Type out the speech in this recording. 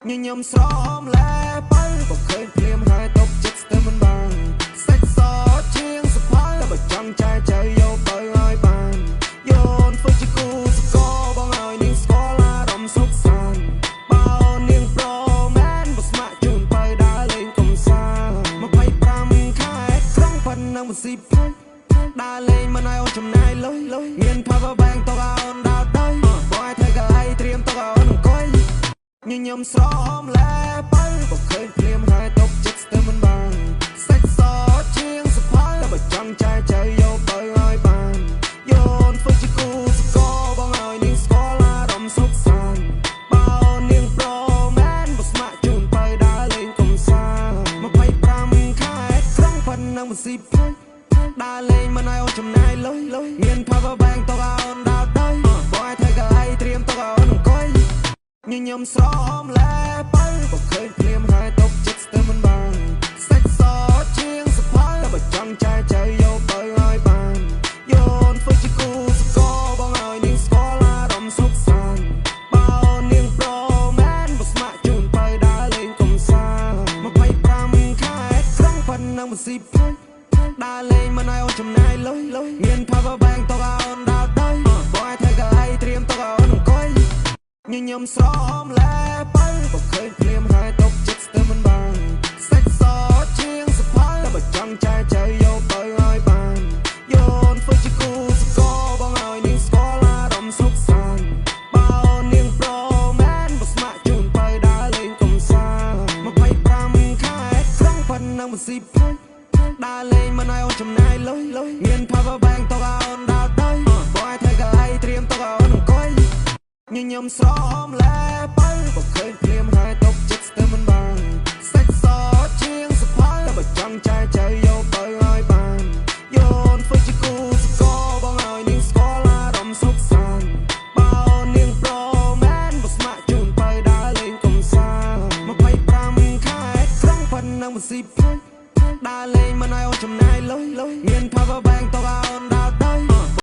ញញឹមស្រោមលែបើក៏ឃើញភ្លាមហើយតបចិត្តស្ទើរមិនបានសាច់សជាងសភៅតែបើចង់ចែកចៅយកទៅឲ្យបានយោនធ្វើជាគូស្គរបងឲ្យនាងស្គាល់អារម្មណ៍សុខសាន្តបើនាងប្រមែនបើស្ម័គ្រជូនទៅដើរលេងកំសាន្ត25ខែត្រង់ប៉ុណ្ណឹងមិនស៊ីផុយដើរលេងមិនឲ្យអូនចំណាយលុយមាន power bank ទៅឲ្យអូនដើរទៅបងឲ្យធ្វើកៅអីត្រៀមទៅឲ្យអូនអង្គុយញញឹមស្រោមលែបើក៏ឃើញភ្លាមហើយតបចិត្តស្ទើរមិនបានសាច់សជាងសភៅតែបើចង់ចែកចៅយកទៅឲ្យបានយោនធ្វើជាគូស្គរបងឲ្យនាងស្គាល់អារម្មណ៍សុខសាន្តបើនាងប្រមែនបើស្ម័គ្រជូនទៅដើរលេងកំសាន្ត25ខែត្រង់ប៉ុណ្ណឹងមិនស៊ីផុយដើរលេងមិនឲ្យអូនចំណាយលុយមាន power bank ទៅឲ្យអូនដើរទៅបងឲ្យធ្វើកៅអីត្រៀមទៅឲ្យអូនអង្គុយញញឹមស្រោមលែបើក៏ឃើញភ្លាមហើយតបចិត្តស្ទើរមិនបានសាច់សជាងសភៅតែបើចង់ចែកចៅយកទៅឲ្យបានយោនធ្វើជាគូស្គរបងឲ្យនាងស្គាល់អារម្មណ៍សុខសាន្តបើនាងប្រមែនបើស្ម័គ្រជូនទៅដើរលេងកំសាន្ត25ខែត្រង់ប៉ុណ្ណឹងមិនស៊ីផុយដើរលេងមិនឲ្យអូនចំណាយលុយមាន power bank ទៅឲ្យអូនដើរទៅបងឲ្យធ្វើកៅអីត្រៀមទៅឲ្យអូនអង្គុយញញឹមស្រោមលែបើក៏ឃើញភ្លាមហើយតបចិត្តស្ទើរមិនបានសាច់សជាងសភៅតែបើចង់ចែកចៅយកទៅឲ្យបានយោនធ្វើជាគូស្គរបងឲ្យនាងស្គាល់អារម្មណ៍សុខសាន្តបើនាងប្រមែនបើស្ម័គ្រជូនទៅដើរលេងកំសាន្ត25ខែត្រង់ប៉ុណ្ណឹងមិនស៊ីផុយដើរលេងមិនឲ្យអូនចំណាយលុយមាន power bank ទៅឲ្យអូនដើរទៅបងឲ្យធ្វើកៅអីត្រៀមទៅឲ្យអូនអង្គុយញញឹមស្រោមលែបើក៏ឃើញភ្លាមហើយតបចិត្តស្ទើរមិនបានសាច់សជាងសភៅតែបើចង់ចែកចៅយកទៅឲ្យបានយោនធ្វើជាគូស្គរបងឲ្យនាងស្គាល់អារម្មណ៍សុខសាន្តបើនាងប្រមែនបើស្ម័គ្រជូនទៅដើរលេងកំសាន្ត25ខែត្រង់ប៉ុណ្ណឹងមិនស៊ីផុយដើរលេងមិនឲ្យអូនចំណាយលុយមាន power bank ទៅឲ្យអូនដើរ